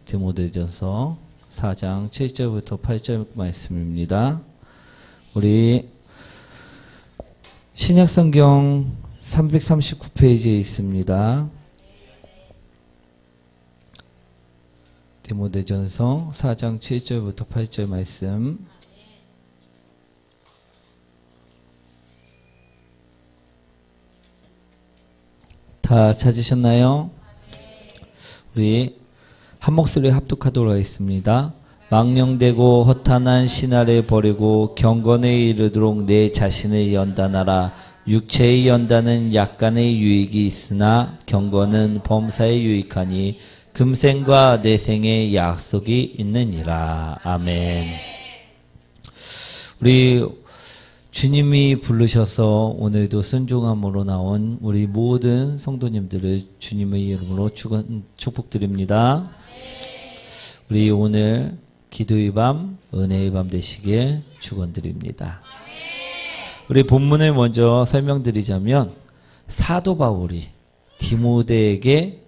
디모데전서 4장 7절부터 8절 말씀입니다. 우리 신약성경 339페이지에 있습니다. 디모데전서 4장 7절부터 8절 말씀. 다 찾으셨나요? 우리 한 목소리 합독하도록 하겠습니다. 망령되고 허탄한 신화를 버리고 경건에 이르도록 내 자신을 연단하라. 육체의 연단은 약간의 유익이 있으나 경건은 범사에 유익하니 금생과 내생의 약속이 있느니라. 아멘. 우리 주님이 부르셔서 오늘도 순종함으로 나온 우리 모든 성도님들을 주님의 이름으로 축복드립니다. 우리 오늘 기도의 밤, 은혜의 밤 되시길 축원드립니다. 우리 본문을 먼저 설명드리자면 사도 바울이 디모데에게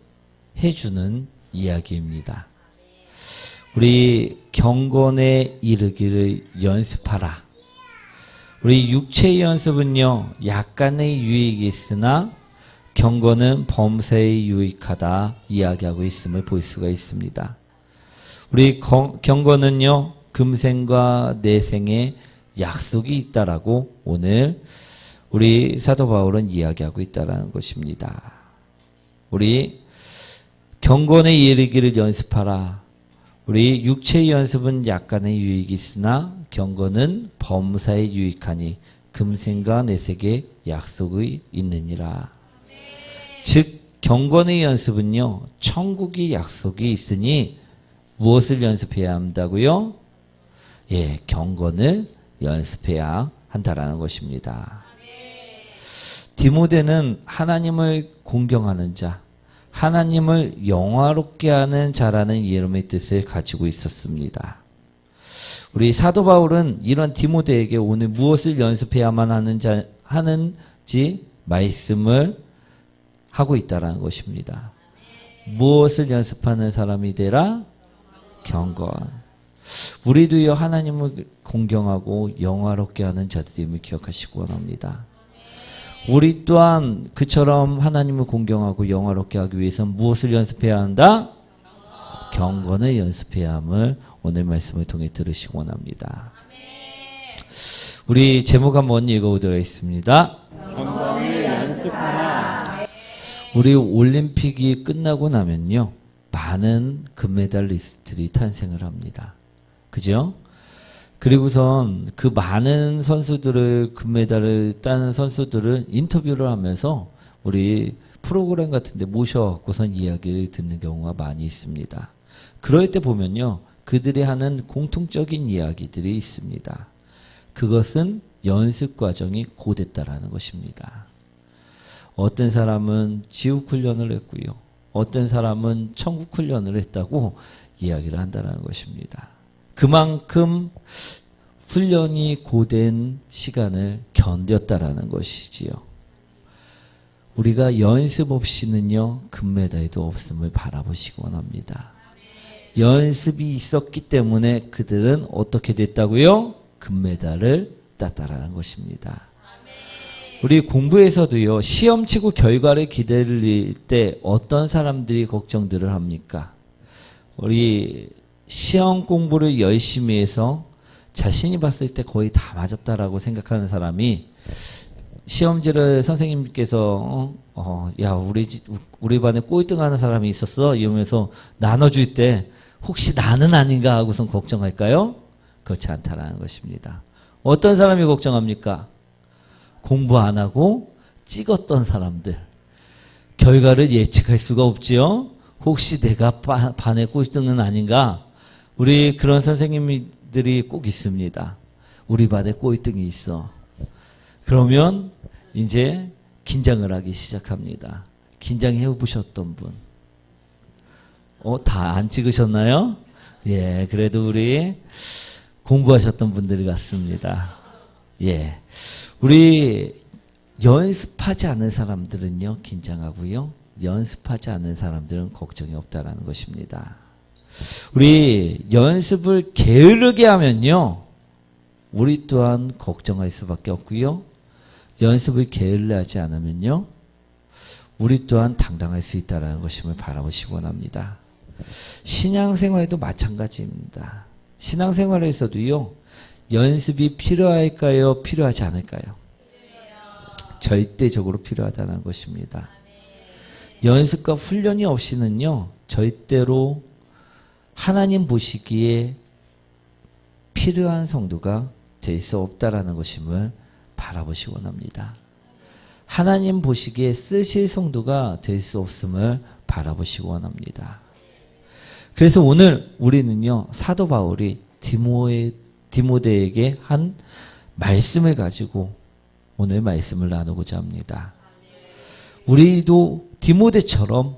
해주는 이야기입니다. 우리 경건에 이르기를 연습하라. 우리 육체의 연습은요, 약간의 유익이 있으나 경건은 범사에 유익하다 이야기하고 있음을 볼 수가 있습니다. 우리 경건은요, 금생과 내생에 약속이 있다라고 오늘 우리 사도 바울은 이야기하고 있다라는 것입니다. 우리 경건에 이르기를 연습하라. 우리 육체의 연습은 약간의 유익이 있으나 경건은 범사에 유익하니 금생과 내생에 약속이 있느니라. 즉 경건의 연습은요, 천국의 약속이 있으니 무엇을 연습해야 한다고요? 예, 경건을 연습해야 한다라는 것입니다. 디모데는 하나님을 공경하는 자, 하나님을 영화롭게 하는 자라는 이름의 뜻을 가지고 있었습니다. 우리 사도 바울은 이런 디모데에게 오늘 무엇을 연습해야만 하는지 말씀을 하고 있다는 것입니다. 무엇을 연습하는 사람이 되라? 경건. 우리도요, 하나님을 공경하고 영화롭게 하는 자들임을 기억하시기 원합니다. 우리 또한 그처럼 하나님을 공경하고 영화롭게 하기 위해서는 무엇을 연습해야 한다? 경건을 연습해야 함을 오늘 말씀을 통해 들으시기 원합니다. 우리 제목 한번 읽어보도록 하겠습니다. 경건을 연습하라. 우리 올림픽이 끝나고 나면요, 많은 금메달리스트들이 탄생을 합니다. 그죠? 그리고선 그 많은 선수들을, 금메달을 따는 선수들을 인터뷰를 하면서 우리 프로그램 같은 데 모셔갖고선 이야기를 듣는 경우가 많이 있습니다. 그럴 때 보면요, 그들이 하는 공통적인 이야기들이 있습니다. 그것은 연습 과정이 고됐다라는 것입니다. 어떤 사람은 지옥 훈련을 했고요, 어떤 사람은 천국 훈련을 했다고 이야기를 한다는 것입니다. 그만큼 훈련이 고된 시간을 견뎠다라는 것이지요. 우리가 연습 없이는요, 금메달도 없음을 바라보시기 원합니다. 연습이 있었기 때문에 그들은 어떻게 됐다고요? 금메달을 땄다라는 것입니다. 우리 공부에서도요, 시험 치고 결과를 기다릴 때 어떤 사람들이 걱정들을 합니까? 우리 시험 공부를 열심히 해서 자신이 봤을 때 거의 다 맞았다라고 생각하는 사람이 시험지를 선생님께서 야, 우리 반에 꼴등하는 사람이 있었어 이러면서 나눠줄 때 혹시 나는 아닌가 하고선 걱정할까요? 그렇지 않다라는 것입니다. 어떤 사람이 걱정합니까? 공부 안 하고 찍었던 사람들. 결과를 예측할 수가 없지요. 혹시 내가 반의 꼴등은 아닌가? 우리 그런 선생님들이 꼭 있습니다. 우리 반에 꼴등이 있어. 그러면 이제 긴장을 하기 시작합니다. 긴장해 보셨던 분? 다 안 찍으셨나요? 예, 그래도 우리 공부하셨던 분들 같습니다. 예. 우리 연습하지 않은 사람들은요, 긴장하고요. 연습하지 않은 사람들은 걱정이 없다라는 것입니다. 우리 연습을 게으르게 하면요, 우리 또한 걱정할 수밖에 없고요. 연습을 게을리하지 않으면요, 우리 또한 당당할 수 있다는 것임을 바라보시기 원합니다. 신앙생활도 마찬가지입니다. 신앙생활에서도요, 연습이 필요할까요? 필요하지 않을까요? 절대적으로 필요하다는 것입니다. 연습과 훈련이 없이는요, 절대로 하나님 보시기에 필요한 성도가 될 수 없다라는 것임을 바라보시기 원합니다. 하나님 보시기에 쓰실 성도가 될 수 없음을 바라보시기 원합니다. 그래서 오늘 우리는요, 사도 바울이 디모데에게 한 말씀을 가지고 오늘 말씀을 나누고자 합니다. 우리도 디모데처럼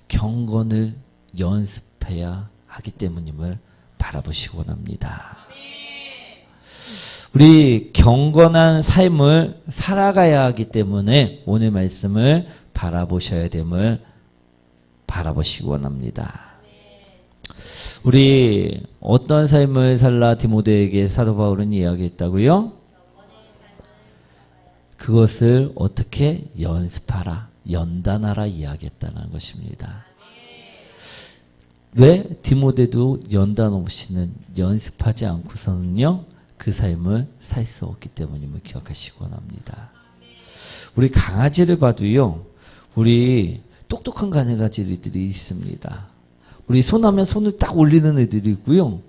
경건을 연습해야 하기 때문임을 바라보시기 원합니다. 우리 경건한 삶을 살아가야 하기 때문에 오늘 말씀을 바라보셔야 됨을 바라보시기 원합니다. 우리 어떤 삶을 살라 디모데에게 사도 바울은 이야기했다고요? 그것을 어떻게 연습하라, 연단하라 이야기했다는 것입니다. 왜 디모데도 연단 없이는 연습하지 않고서는요, 그 삶을 살 수 없기 때문임을 기억하시기 원합니다. 우리 강아지를 봐도요, 우리 똑똑한 강아지들이 있습니다. 우리 손하면 손을 딱 올리는 애들이 있고요,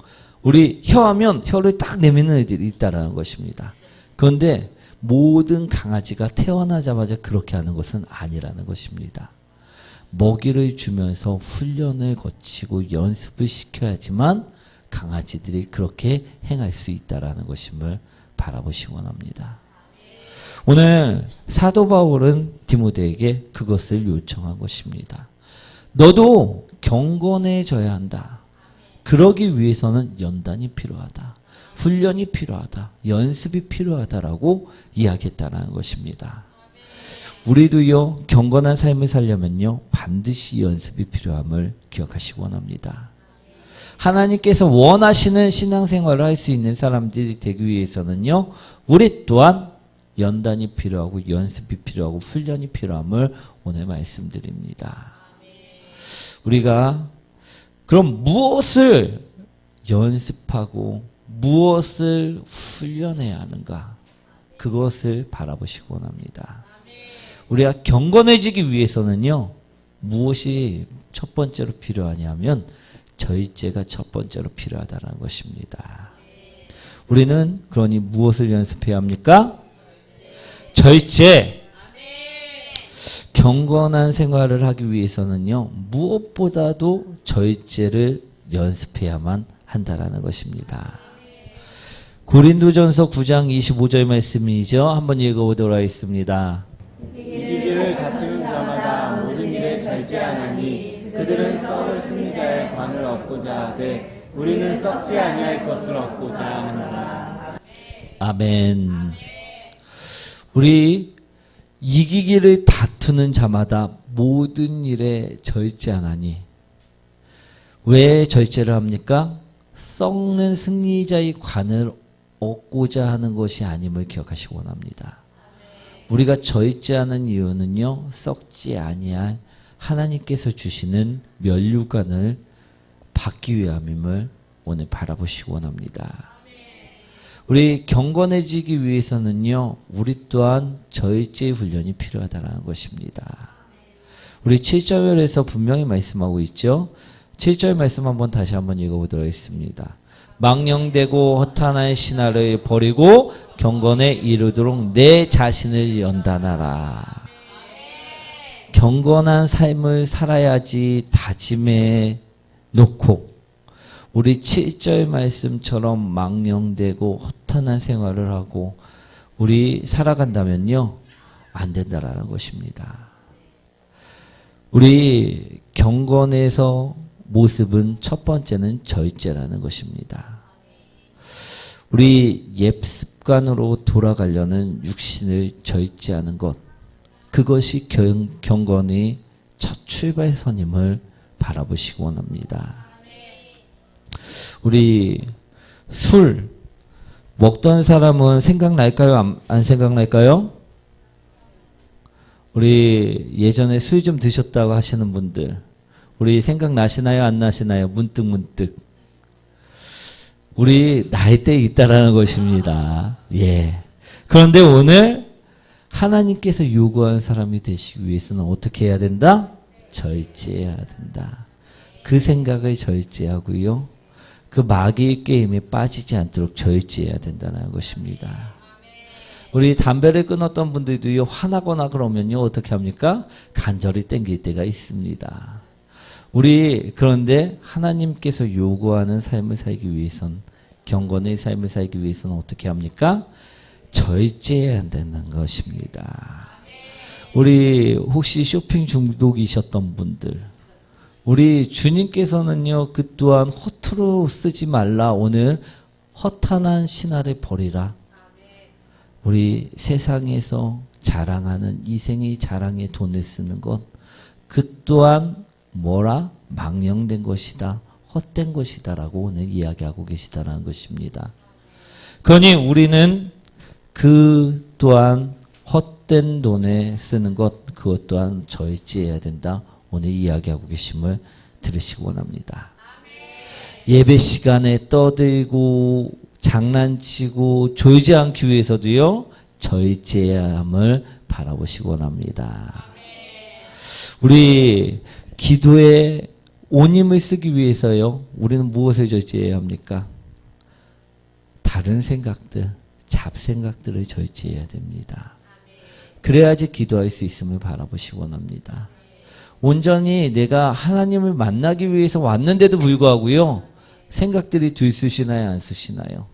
우리 혀하면 혀를 딱 내미는 애들이 있다는 것입니다. 그런데 모든 강아지가 태어나자마자 그렇게 하는 것은 아니라는 것입니다. 먹이를 주면서 훈련을 거치고 연습을 시켜야지만 강아지들이 그렇게 행할 수 있다라는 것임을 바라보시기 원합니다. 오늘 사도 바울은 디모데에게 그것을 요청한 것입니다. 너도 경건해져야 한다. 그러기 위해서는 연단이 필요하다. 훈련이 필요하다. 연습이 필요하다라고 이야기했다는 것입니다. 우리도요, 경건한 삶을 살려면요, 반드시 연습이 필요함을 기억하시기 원합니다. 하나님께서 원하시는 신앙생활을 할 수 있는 사람들이 되기 위해서는요, 우리 또한 연단이 필요하고 연습이 필요하고 훈련이 필요함을 오늘 말씀드립니다. 우리가 그럼 무엇을 연습하고 무엇을 훈련해야 하는가? 그것을 바라보시기 원합니다. 우리가 경건해지기 위해서는요, 무엇이 첫 번째로 필요하냐면 절제가 첫 번째로 필요하다는 것입니다. 우리는 그러니 무엇을 연습해야 합니까? 절제. 경건한 생활을 하기 위해서는요, 무엇보다도 절제를 연습해야만 한다라는 것입니다. 고린도전서 9장 25절 말씀이죠. 한번 읽어보도록 하겠습니다. 이기기를 다투는 자마다 모든 일에 절제하나니 그들은 썩을 승리자의 관을 얻고자 하되 우리는 썩지 아니할 것을 얻고자 하노라. 아멘. 우리 이기기를 다투는 자마다 모든 일에 절제하나니, 왜 절제를 합니까? 썩는 승리자의 관을 얻고자 하는 것이 아님을 기억하시기 원합니다. 우리가 절제하는 이유는요, 썩지 아니할 하나님께서 주시는 면류관을 받기 위함임을 오늘 바라보시기 원합니다. 우리 경건해지기 위해서는요, 우리 또한 절제 훈련이 필요하다는 것입니다. 우리 7절에서 분명히 말씀하고 있죠. 7절 말씀 한번 다시 한번 읽어보도록 하겠습니다. 망령되고 허탄한 신화를 버리고 경건에 이르도록 내 자신을 연단하라. 경건한 삶을 살아야지 다짐해 놓고 우리 7절 말씀처럼 망령되고 허탄한 생활을 하고 우리 살아간다면요, 안 된다라는 것입니다. 우리 경건에서 모습은 첫 번째는 절제라는 것입니다. 우리 옛 습관으로 돌아가려는 육신을 절제하는 것, 그것이 경건의 첫 출발선임을 바라보시기 원합니다. 우리 술 먹던 사람은 생각날까요? 안 생각날까요? 우리 예전에 술 좀 드셨다고 하시는 분들 우리 생각나시나요? 안 나시나요? 문득 우리 나이대에 있다라는 것입니다. 예. 그런데 오늘 하나님께서 요구하는 사람이 되시기 위해서는 어떻게 해야 된다? 절제해야 된다. 그 생각을 절제하고요. 그 마귀의 게임에 빠지지 않도록 절제해야 된다는 것입니다. 우리 담배를 끊었던 분들도요, 화나거나 그러면요, 어떻게 합니까? 간절히 땡길 때가 있습니다. 그런데 하나님께서 요구하는 삶을 살기 위해선, 경건의 삶을 살기 위해서는 어떻게 합니까? 절제해야 한다는 것입니다. 우리 혹시 쇼핑 중독이셨던 분들, 우리 주님께서는요, 그 또한 허투루 쓰지 말라. 오늘 허탄한 신화를 버리라. 우리 세상에서 자랑하는 이생의 자랑에 돈을 쓰는 것, 그 또한 뭐라? 망령된 것이다. 헛된 것이다. 라고 오늘 이야기하고 계시다라는 것입니다. 그러니 우리는 그 또한 헛된 돈에 쓰는 것, 그것 또한 절제해야 된다. 오늘 이야기하고 계심을 들으시기 원합니다. 예배 시간에 떠들고 장난치고 졸지 않기 위해서도요, 절제해야 함을 바라보시기 원합니다. 우리 기도에 온 힘을 쓰기 위해서요, 우리는 무엇을 절제해야 합니까? 다른 생각들, 잡생각들을 절제해야 됩니다. 그래야지 기도할 수 있음을 바라보시기 원합니다. 온전히 내가 하나님을 만나기 위해서 왔는데도 불구하고요, 생각들이 들쑤시나요, 안 쓰시나요?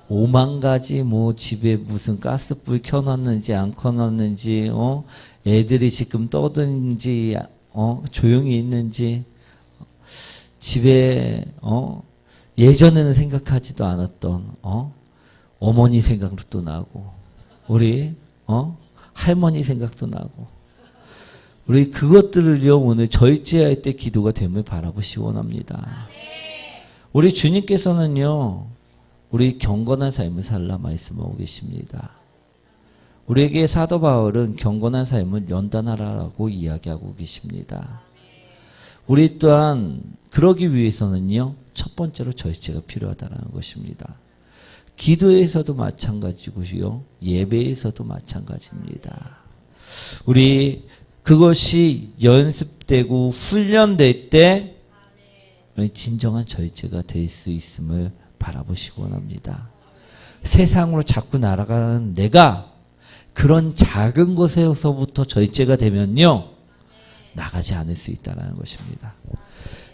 5만 가지 집에 무슨 가스불 켜놨는지 안 켜놨는지, 애들이 지금 떠드는지, 조용히 있는지, 집에, 예전에는 생각하지도 않았던, 어머니 생각도 나고, 우리, 할머니 생각도 나고, 우리 그것들을요, 오늘 절제할 때 기도가 됨을 바라보시기 원합니다. 우리 주님께서는요, 우리 경건한 삶을 살라 말씀하고 계십니다. 우리에게 사도 바울은 경건한 삶을 연단하라고 이야기하고 계십니다. 우리 또한 그러기 위해서는요, 첫 번째로 절제가 필요하다는 것입니다. 기도에서도 마찬가지고요, 예배에서도 마찬가지입니다. 우리 그것이 연습되고 훈련될 때 진정한 절제가 될 수 있음을 바라보시기 원합니다. 세상으로 자꾸 날아가는 내가 그런 작은 것에서부터 절제가 되면요, 나가지 않을 수 있다는 것입니다.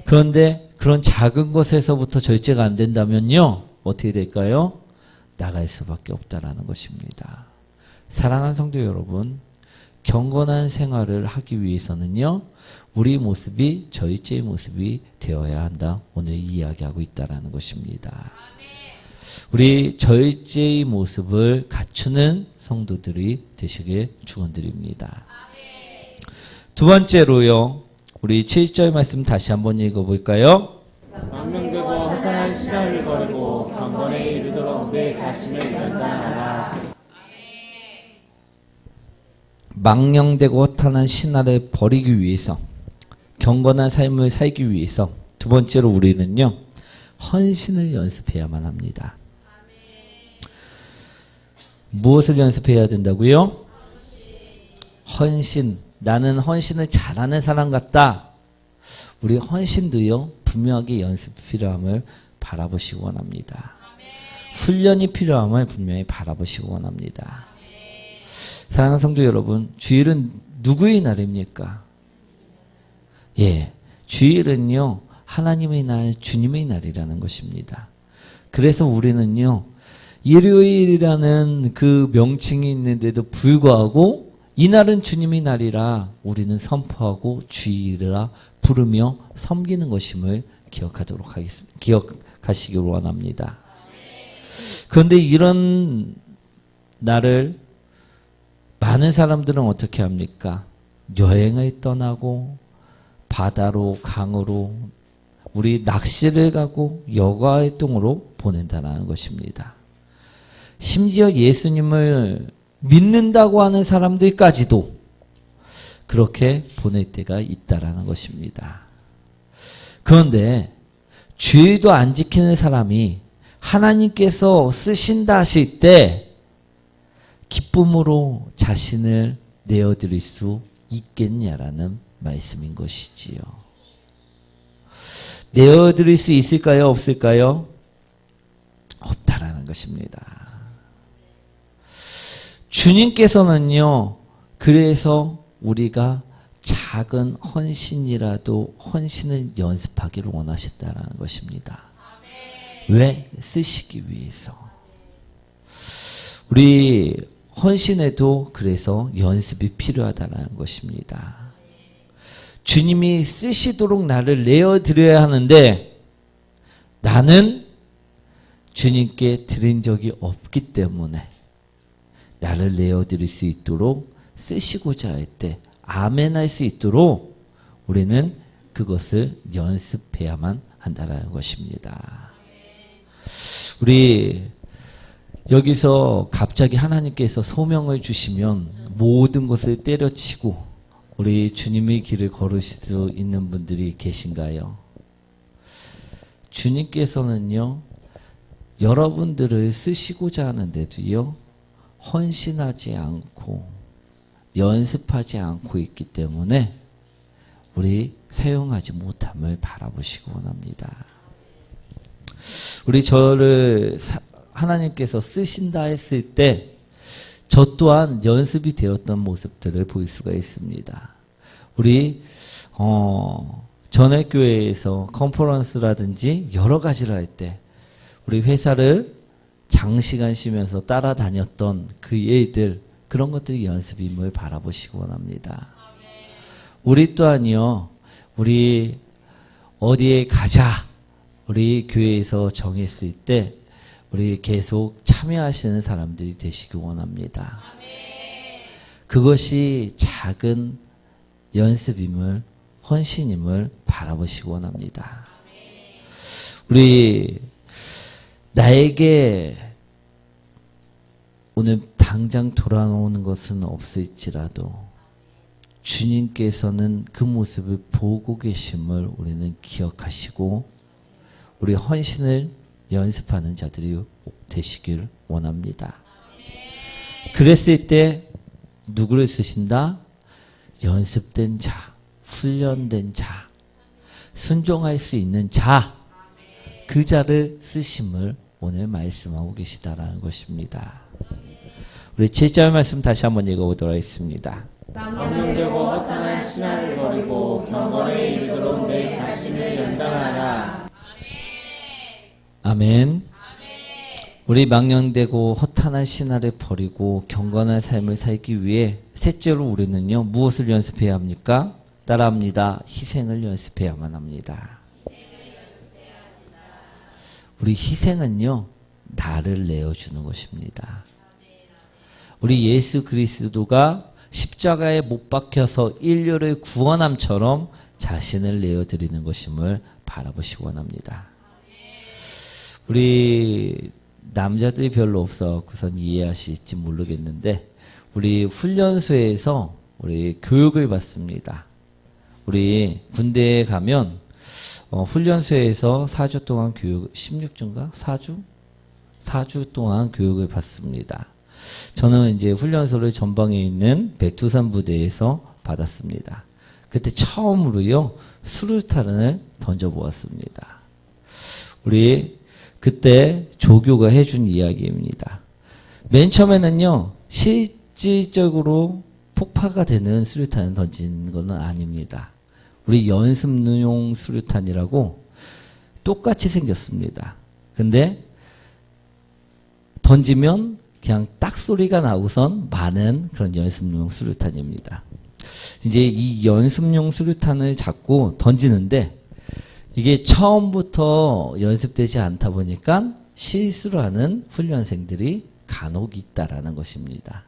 그런데 그런 작은 것에서부터 절제가 안 된다면요, 어떻게 될까요? 나갈 수밖에 없다는 것입니다. 사랑하는 성도 여러분, 경건한 생활을 하기 위해서는요, 우리 모습이 절제의 모습이 되어야 한다. 오늘 이야기하고 있다는 것입니다. 우리 절제의 모습을 갖추는 성도들이 되시길 축원드립니다. 두 번째로요, 우리 7절 말씀 다시 한번 읽어볼까요? 망령되고 허탄한 신화를 버리고 경건에 이르도록 내 자신을 연단하라. 망령되고 허탄한 신화를 버리기 위해서, 경건한 삶을 살기 위해서 두 번째로 우리는요, 헌신을 연습해야만 합니다. 무엇을 연습해야 된다고요? 헌신. 나는 헌신을 잘하는 사람 같다. 우리 헌신도요, 분명하게 연습이 필요함을 바라보시기 원합니다. 훈련이 필요함을 분명히 바라보시기 원합니다. 사랑하는 성도 여러분, 주일은 누구의 날입니까? 예, 주일은요, 하나님의 날, 주님의 날이라는 것입니다. 그래서 우리는요, 일요일이라는 그 명칭이 있는데도 불구하고 이날은 주님의 날이라 우리는 선포하고 주일이라 부르며 섬기는 것임을 기억하시길 원합니다. 그런데 이런 날을 많은 사람들은 어떻게 합니까? 여행을 떠나고 바다로 강으로 우리 낚시를 가고 여가 활동으로 보낸다는 것입니다. 심지어 예수님을 믿는다고 하는 사람들까지도 그렇게 보낼 때가 있다라는 것입니다. 그런데 주의도 안 지키는 사람이 하나님께서 쓰신다 하실 때 기쁨으로 자신을 내어드릴 수 있겠냐라는 말씀인 것이지요. 내어드릴 수 있을까요? 없을까요? 없다라는 것입니다. 주님께서는요, 그래서 우리가 작은 헌신이라도 헌신을 연습하기를 원하셨다라는 것입니다. 왜? 쓰시기 위해서. 우리 헌신에도 그래서 연습이 필요하다는 것입니다. 주님이 쓰시도록 나를 내어드려야 하는데 나는 주님께 드린 적이 없기 때문에 나를 내어드릴 수 있도록 쓰시고자 할 때 아멘 할 수 있도록 우리는 그것을 연습해야만 한다는 것입니다. 우리 여기서 갑자기 하나님께서 소명을 주시면 모든 것을 때려치고 우리 주님의 길을 걸으실 수 있는 분들이 계신가요? 주님께서는요, 여러분들을 쓰시고자 하는데도요, 헌신하지 않고 연습하지 않고 있기 때문에 우리 사용하지 못함을 바라보시기 원합니다. 우리 저를 하나님께서 쓰신다 했을 때 저 또한 연습이 되었던 모습들을 볼 수가 있습니다. 우리 전회교회에서 컨퍼런스라든지 여러 가지를 할 때 우리 회사를 장시간 쉬면서 따라다녔던 그 일들, 그런 것들이 연습임을 바라보시기 원합니다. 우리 또한요, 우리 어디에 가자, 우리 교회에서 정했을 때 우리 계속 참여하시는 사람들이 되시기 원합니다. 그것이 작은 연습임을, 헌신임을 바라보시기 원합니다. 우리 나에게 오늘 당장 돌아오는 것은 없을지라도 주님께서는 그 모습을 보고 계심을 우리는 기억하시고 우리 헌신을 연습하는 자들이 되시길 원합니다. 그랬을 때 누구를 쓰신다? 연습된 자, 훈련된 자, 순종할 수 있는 자, 그 자를 쓰심을 오늘 말씀하고 계시다라는 것입니다. 우리 7절 말씀 다시 한번 읽어보도록 하겠습니다. 망령되고 허탄한 신화를 버리고 경건에 이르도록 내 자신을 연단하라. 아멘. 우리 망령되고 허탄한 신화를 버리고 경건한 삶을 살기 위해 셋째로 우리는요, 무엇을 연습해야 합니까? 따라합니다. 희생을 연습해야만 합니다. 우리 희생은요, 나를 내어주는 것입니다. 우리 예수 그리스도가 십자가에 못 박혀서 인류를 구원함처럼 자신을 내어드리는 것임을 바라보시기 원합니다. 우리 남자들이 별로 없어서 이해하실지 모르겠는데 우리 훈련소에서 우리 교육을 받습니다. 우리 군대에 가면 훈련소에서 4주 동안 교육, 16주인가? 4주? 4주 동안 교육을 받습니다. 저는 이제 훈련소를 전방에 있는 백두산 부대에서 받았습니다. 그때 처음으로요, 수류탄을 던져보았습니다. 우리 그때 조교가 해준 이야기입니다. 맨 처음에는요, 실질적으로 폭파가 되는 수류탄을 던진 건 아닙니다. 우리 연습용 수류탄이라고 똑같이 생겼습니다. 근데 던지면 그냥 딱 소리가 나고선 많은 그런 연습용 수류탄입니다. 이제 이 연습용 수류탄을 잡고 던지는데 이게 처음부터 연습되지 않다 보니까 실수를 하는 훈련생들이 간혹 있다라는 것입니다.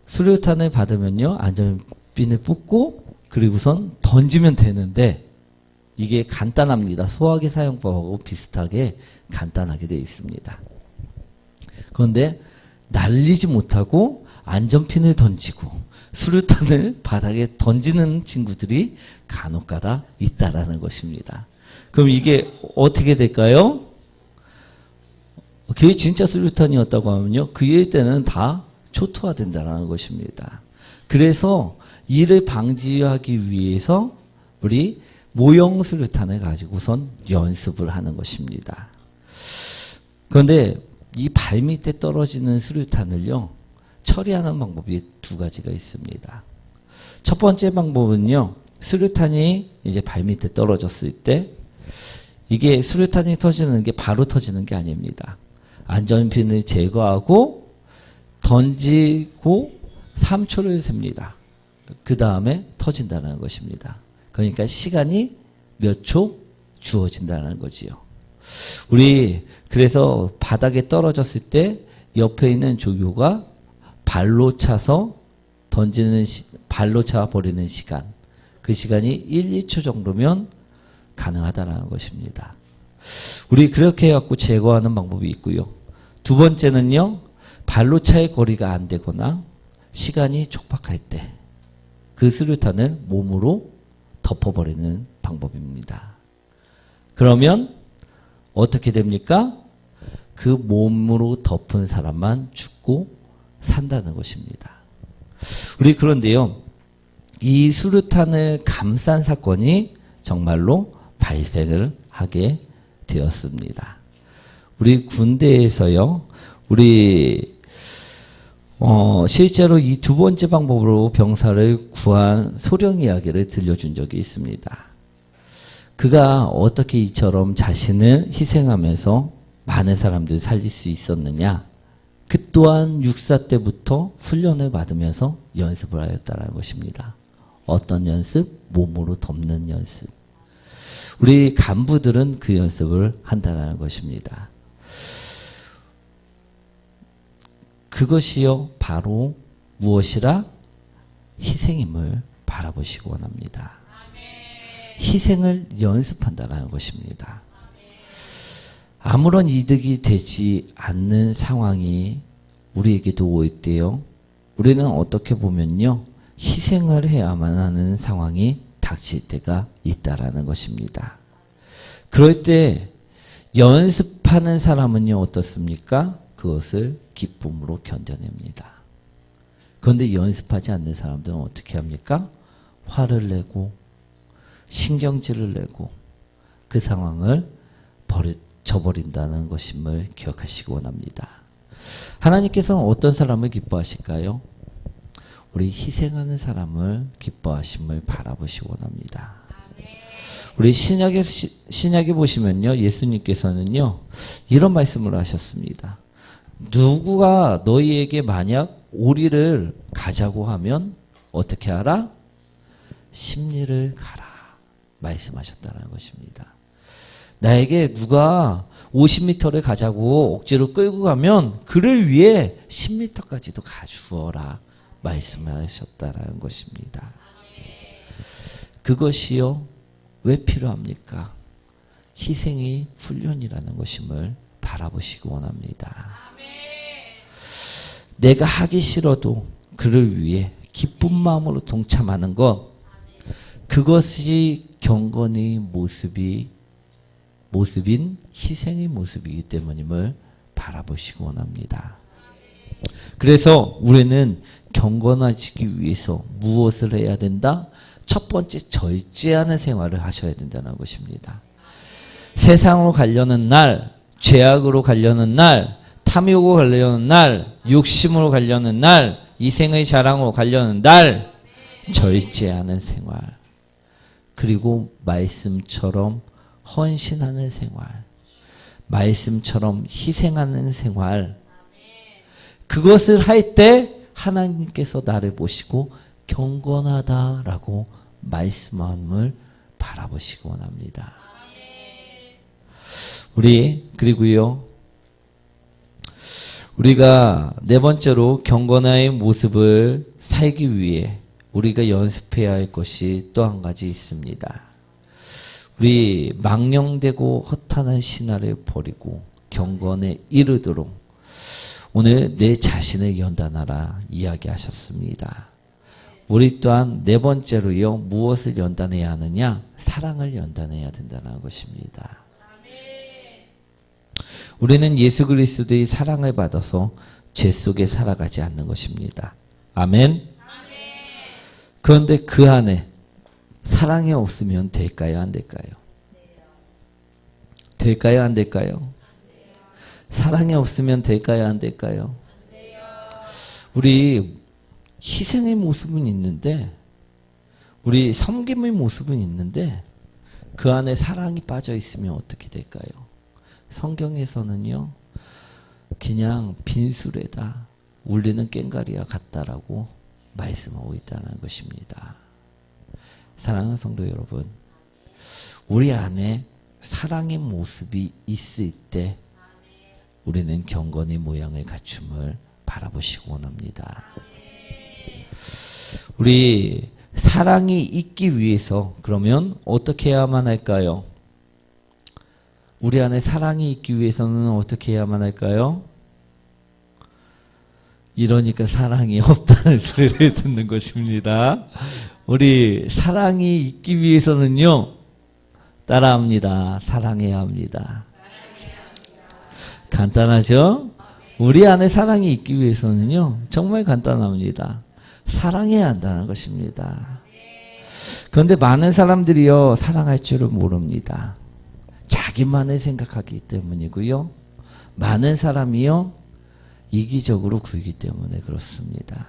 수류탄을 받으면요, 안전핀을 뽑고 그리고선 던지면 되는데 이게 간단합니다. 소화기 사용법하고 비슷하게 간단하게 되어 있습니다. 그런데 날리지 못하고 안전핀을 던지고 수류탄을 바닥에 던지는 친구들이 간혹가다 있다라는 것입니다. 그럼 이게 어떻게 될까요? 그게 진짜 수류탄이었다고 하면요, 그의 때는 다 초토화된다는 것입니다. 그래서 이를 방지하기 위해서 우리 모형 수류탄을 가지고선 연습을 하는 것입니다. 그런데 이 발밑에 떨어지는 수류탄을요, 처리하는 방법이 두 가지가 있습니다. 첫 번째 방법은요, 수류탄이 이제 발밑에 떨어졌을 때 이게 수류탄이 터지는 게 바로 터지는 게 아닙니다. 안전핀을 제거하고 던지고 3초를 셉니다. 그 다음에 터진다는 것입니다. 그러니까 시간이 몇 초 주어진다는 거지요. 우리 그래서 바닥에 떨어졌을 때 옆에 있는 조교가 발로 차서 던지는 발로 차 버리는 시간, 그 시간이 1, 2초 정도면 가능하다는 것입니다. 우리 그렇게 해갖고 제거하는 방법이 있고요. 두 번째는요, 발로 차의 거리가 안 되거나 시간이 촉박할 때 그 수류탄을 몸으로 덮어버리는 방법입니다. 그러면 어떻게 됩니까? 그 몸으로 덮은 사람만 죽고 산다는 것입니다. 우리 그런데요, 이 수류탄을 감싼 사건이 정말로 발생을 하게 되었습니다. 우리 군대에서요, 우리 실제로 이 두 번째 방법으로 병사를 구한 소령 이야기를 들려준 적이 있습니다. 그가 어떻게 이처럼 자신을 희생하면서 많은 사람들을 살릴 수 있었느냐? 그 또한 육사 때부터 훈련을 받으면서 연습을 하였다는 것입니다. 어떤 연습? 몸으로 덮는 연습. 우리 간부들은 그 연습을 한다는 것입니다. 그것이요, 바로 무엇이라? 희생임을 바라보시기 원합니다. 희생을 연습한다는 것입니다. 아무런 이득이 되지 않는 상황이 우리에게도 올 때요, 우리는 어떻게 보면요, 희생을 해야만 하는 상황이 닥칠 때가 있다라는 것입니다. 그럴 때 연습하는 사람은요, 어떻습니까? 그것을 기쁨으로 견뎌냅니다. 그런데 연습하지 않는 사람들은 어떻게 합니까? 화를 내고 신경질을 내고 그 상황을 저버린다는 것임을 기억하시기 원합니다. 하나님께서는 어떤 사람을 기뻐하실까요? 우리 희생하는 사람을 기뻐하심을 바라보시기 원합니다. 우리 신약에 보시면요, 예수님께서는요, 이런 말씀을 하셨습니다. 누구가 너희에게 만약 오리를 가자고 하면 어떻게 하라? 십리를 가라 말씀하셨다는 것입니다. 나에게 누가 50m를 가자고 억지로 끌고 가면 그를 위해 10m까지도 가주어라 말씀하셨다는 것입니다. 그것이요, 왜 필요합니까? 희생이 훈련이라는 것임을 바라보시기 원합니다. 내가 하기 싫어도 그를 위해 기쁜 마음으로 동참하는 것, 그것이 경건의 모습인 희생의 모습이기 때문임을 바라보시기 원합니다. 그래서 우리는 경건해지기 위해서 무엇을 해야 된다? 첫 번째, 절제하는 생활을 하셔야 된다는 것입니다. 세상으로 가려는 날, 죄악으로 가려는 날, 탐욕으로 가려는 날, 욕심으로 가려는 날, 이생의 자랑으로 가려는 날, 절제하는 생활, 그리고 말씀처럼 헌신하는 생활, 말씀처럼 희생하는 생활, 그것을 할 때 하나님께서 나를 보시고 경건하다라고 말씀함을 바라보시기 원합니다. 그리고요, 우리가 네 번째로 경건의 모습을 살기 위해 우리가 연습해야 할 것이 또 한 가지 있습니다. 우리 망령되고 허탄한 신화를 버리고 경건에 이르도록 오늘 내 자신을 연단하라 이야기하셨습니다. 우리 또한 네 번째로요, 무엇을 연단해야 하느냐? 사랑을 연단해야 된다는 것입니다. 우리는 예수 그리스도의 사랑을 받아서 죄 속에 살아가지 않는 것입니다. 아멘. 그런데 그 안에 사랑이 없으면 될까요? 안 될까요? 될까요? 안 될까요? 사랑이 없으면 될까요? 안 될까요? 우리 희생의 모습은 있는데, 우리 섬김의 모습은 있는데 그 안에 사랑이 빠져 있으면 어떻게 될까요? 성경에서는요, 그냥 빈술에다 울리는 꽹과리와 같다라고 말씀하고 있다는 것입니다. 사랑하는 성도 여러분, 우리 안에 사랑의 모습이 있을 때 우리는 경건의 모양을 갖춤을 바라보시고 원합니다. 우리 사랑이 있기 위해서 그러면 어떻게 해야만 할까요? 우리 안에 사랑이 있기 위해서는 어떻게 해야만 할까요? 이러니까 사랑이 없다는 소리를 듣는 것입니다. 우리 사랑이 있기 위해서는요, 따라합니다. 사랑해야 합니다. 간단하죠? 우리 안에 사랑이 있기 위해서는요, 정말 간단합니다. 사랑해야 한다는 것입니다. 그런데 많은 사람들이요, 사랑할 줄을 모릅니다. 자기만을 생각하기 때문이고요. 많은 사람이요, 이기적으로 굴기 때문에 그렇습니다.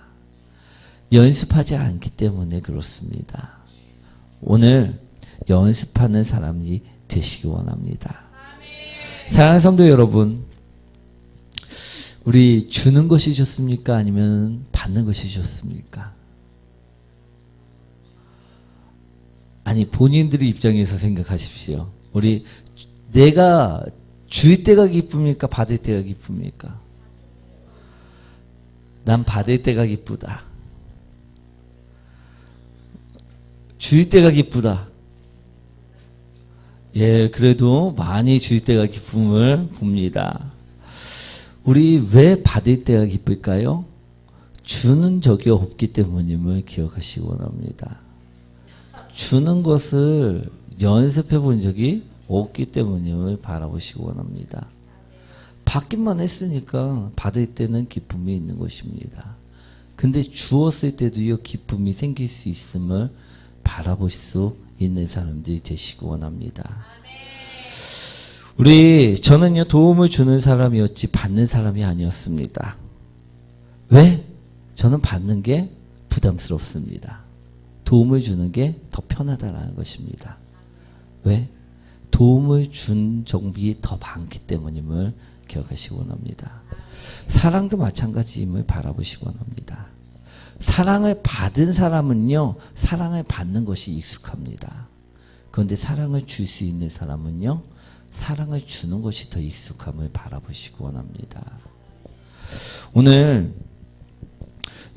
연습하지 않기 때문에 그렇습니다. 오늘 연습하는 사람이 되시기 원합니다. 사랑하는 성도 여러분, 우리 주는 것이 좋습니까? 아니면 받는 것이 좋습니까? 아니, 본인들의 입장에서 생각하십시오. 우리 내가 줄 때가 기쁩니까? 받을 때가 기쁩니까? 난 받을 때가 기쁘다. 줄 때가 기쁘다. 예, 그래도 많이 줄 때가 기쁨을 봅니다. 우리 왜 받을 때가 기쁠까요? 주는 적이 없기 때문임을 기억하시기 원합니다. 주는 것을 연습해 본 적이 없기 때문임을 바라보시기 원합니다. 받기만 했으니까 받을 때는 기쁨이 있는 것입니다. 근데 주었을 때도요, 기쁨이 생길 수 있음을 바라볼 수 있는 사람들이 되시기 원합니다. 저는요, 도움을 주는 사람이었지 받는 사람이 아니었습니다. 왜? 저는 받는 게 부담스럽습니다. 도움을 주는 게 더 편하다는 것입니다. 왜? 도움을 준 적이 더 많기 때문임을 기억하시기 원합니다. 사랑도 마찬가지임을 바라보시기 원합니다. 사랑을 받은 사람은요, 사랑을 받는 것이 익숙합니다. 그런데 사랑을 줄 수 있는 사람은요, 사랑을 주는 것이 더 익숙함을 바라보시기 원합니다. 오늘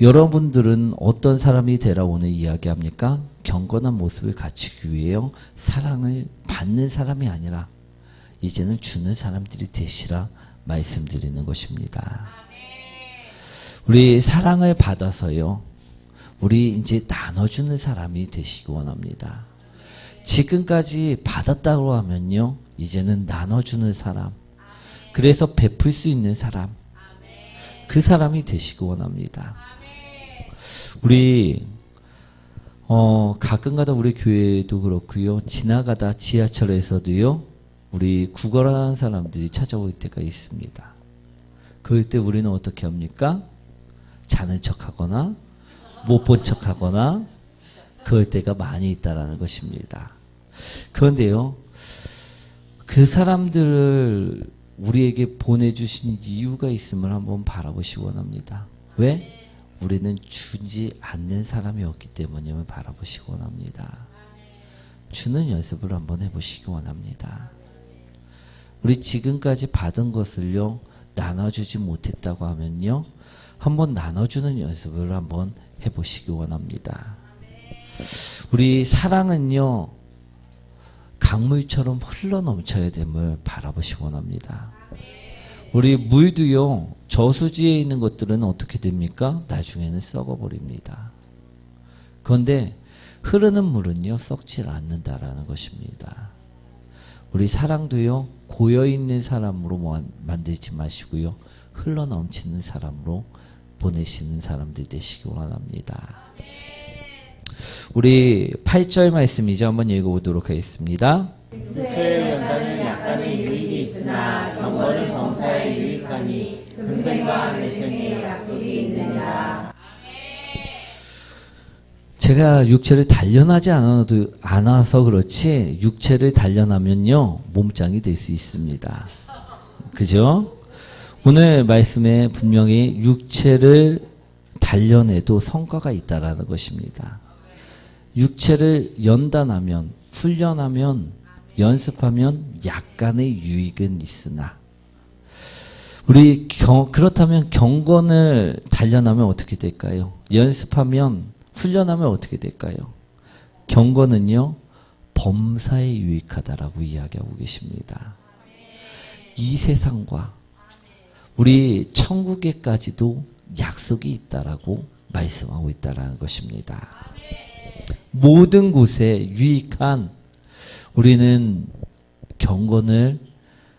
여러분들은 어떤 사람이 되라 오늘 이야기합니까? 경건한 모습을 갖추기 위해요, 사랑을 받는 사람이 아니라 이제는 주는 사람들이 되시라 말씀드리는 것입니다. 우리 사랑을 받아서요, 우리 이제 나눠주는 사람이 되시기 원합니다. 지금까지 받았다고 하면요, 이제는 나눠주는 사람, 그래서 베풀 수 있는 사람, 그 사람이 되시기 원합니다. 우리 가끔가다 우리 교회도 그렇고요, 지나가다 지하철에서도요, 우리 구걸하는 사람들이 찾아올 때가 있습니다. 그럴 때 우리는 어떻게 합니까? 자는 척하거나 못 본 척하거나 그럴 때가 많이 있다라는 것입니다. 그런데요, 그 사람들을 우리에게 보내주신 이유가 있음을 한번 바라보시기 원합니다. 왜? 우리는 주지 않는 사람이었기 때문임을 바라보시기 원합니다. 주는 연습을 한번 해보시기 원합니다. 우리 지금까지 받은 것을요, 나눠주지 못했다고 하면요, 한번 나눠주는 연습을 한번 해보시기 원합니다. 우리 사랑은요, 강물처럼 흘러넘쳐야 됨을 바라보시기 원합니다. 우리 물도요, 저수지에 있는 것들은 어떻게 됩니까? 나중에는 썩어버립니다. 그런데 흐르는 물은요, 썩질 않는다라는 것입니다. 우리 사랑도요, 고여있는 사람으로 만들지 마시고요, 흘러넘치는 사람으로 보내시는 사람들이 되시기 원합니다. 우리 8절 말씀이죠. 한번 읽어보도록 하겠습니다. 육체의 연단은 약간의 유익이 있으나 경건은 범사에 유익하니 금생과 내생의 약속이 있느니라. 제가 육체를 단련하지 않아서 그렇지, 육체를 단련하면요, 몸짱이 될 수 있습니다. 그죠? 오늘 말씀에 분명히 육체를 단련해도 성과가 있다라는 것입니다. 육체를 연단하면, 훈련하면, 연습하면 약간의 유익은 있으나, 그렇다면 경건을 단련하면 어떻게 될까요? 연습하면, 훈련하면 어떻게 될까요? 경건은요, 범사에 유익하다라고 이야기하고 계십니다. 이 세상과 우리 천국에까지도 약속이 있다라고 말씀하고 있다라는 것입니다. 모든 곳에 유익한 우리는 경건을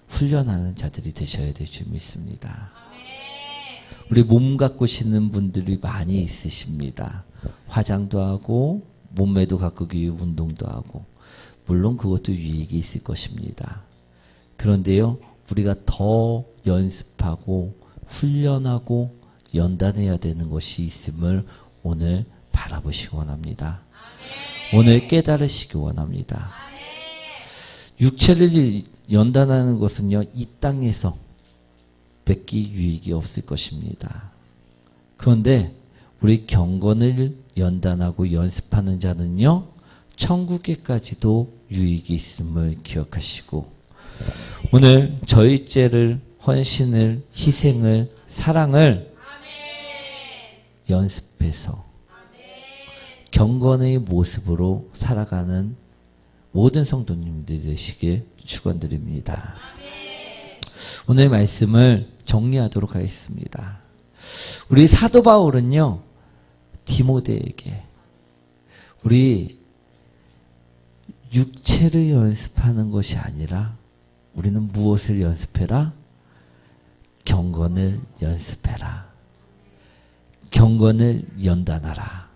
훈련하는 자들이 되셔야 될 줄 믿습니다. 우리 몸 가꾸시는 분들이 많이 있으십니다. 화장도 하고 몸매도 가꾸기 위해 운동도 하고, 물론 그것도 유익이 있을 것입니다. 그런데요, 우리가 더 연습하고 훈련하고 연단해야 되는 것이 있음을 오늘 바라보시기 원합니다. 오늘 깨달으시기 원합니다. 육체를 연단하는 것은요, 이 땅에서 뺏기 유익이 없을 것입니다. 그런데 우리 경건을 연단하고 연습하는 자는요, 천국에까지도 유익이 있음을 기억하시고, 오늘 저희 죄를, 헌신을, 희생을, 사랑을 연습해서 경건의 모습으로 살아가는 모든 성도님들 되시길 축원드립니다. 오늘 말씀을 정리하도록 하겠습니다. 우리 사도 바울은요, 디모데에게 우리 육체를 연습하는 것이 아니라 우리는 무엇을 연습해라? 경건을 연습해라. 경건을 연단하라.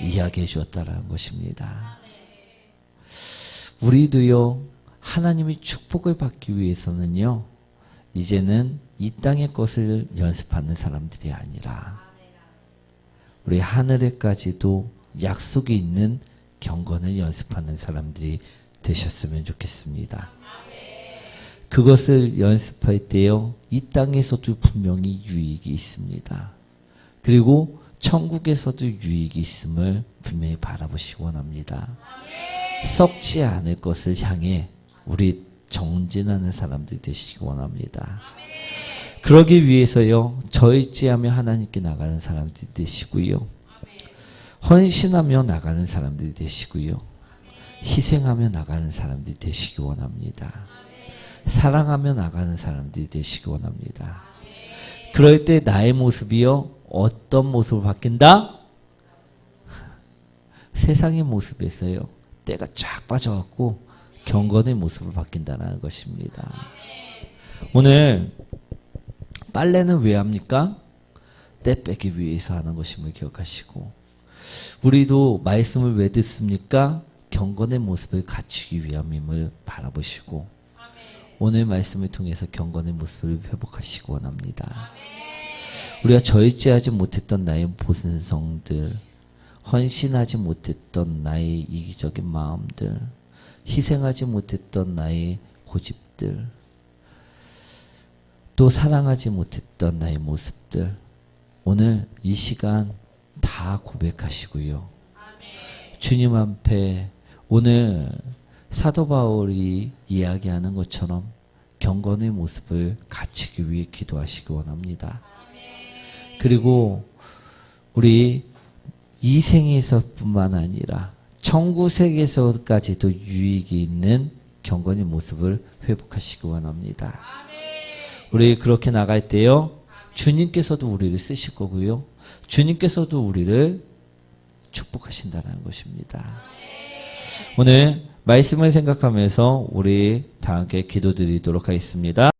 이야기해 주었다라는 것입니다. 우리도요, 하나님의 축복을 받기 위해서는요, 이제는 이 땅의 것을 연습하는 사람들이 아니라 우리 하늘에까지도 약속이 있는 경건을 연습하는 사람들이 되셨으면 좋겠습니다. 그것을 연습할 때요, 이 땅에서도 분명히 유익이 있습니다. 그리고 천국에서도 유익이 있음을 분명히 바라보시기 원합니다. 썩지 않을 것을 향해 우리 정진하는 사람들이 되시기 원합니다. 그러기 위해서요, 저일지하며 하나님께 나가는 사람들이 되시고요, 헌신하며 나가는 사람들이 되시고요, 희생하며 나가는 사람들이 되시기 원합니다. 사랑하며 나가는 사람들이 되시기 원합니다. 그럴 때 나의 모습이요, 어떤 모습으로 바뀐다? 세상의 모습에서요, 때가 쫙 빠져갖고 경건의 모습으로 바뀐다는 것입니다. 오늘 빨래는 왜 합니까? 때 빼기 위해서 하는 것임을 기억하시고, 우리도 말씀을 왜 듣습니까? 경건의 모습을 갖추기 위함임을 바라보시고, 오늘 말씀을 통해서 경건의 모습을 회복하시기 원합니다. 우리가 절제하지 못했던 나의 보선성들, 헌신하지 못했던 나의 이기적인 마음들, 희생하지 못했던 나의 고집들, 또 사랑하지 못했던 나의 모습들, 오늘 이 시간 다 고백하시고요. 주님 앞에 오늘 사도 바울이 이야기하는 것처럼 경건의 모습을 갖추기 위해 기도하시기 원합니다. 그리고 우리 이 생에서뿐만 아니라 천국 세계에서까지도 유익이 있는 경건의 모습을 회복하시기 원합니다. 우리 그렇게 나갈 때요, 주님께서도 우리를 쓰실 거고요, 주님께서도 우리를 축복하신다는 것입니다. 오늘 말씀을 생각하면서 우리 다 함께 기도드리도록 하겠습니다.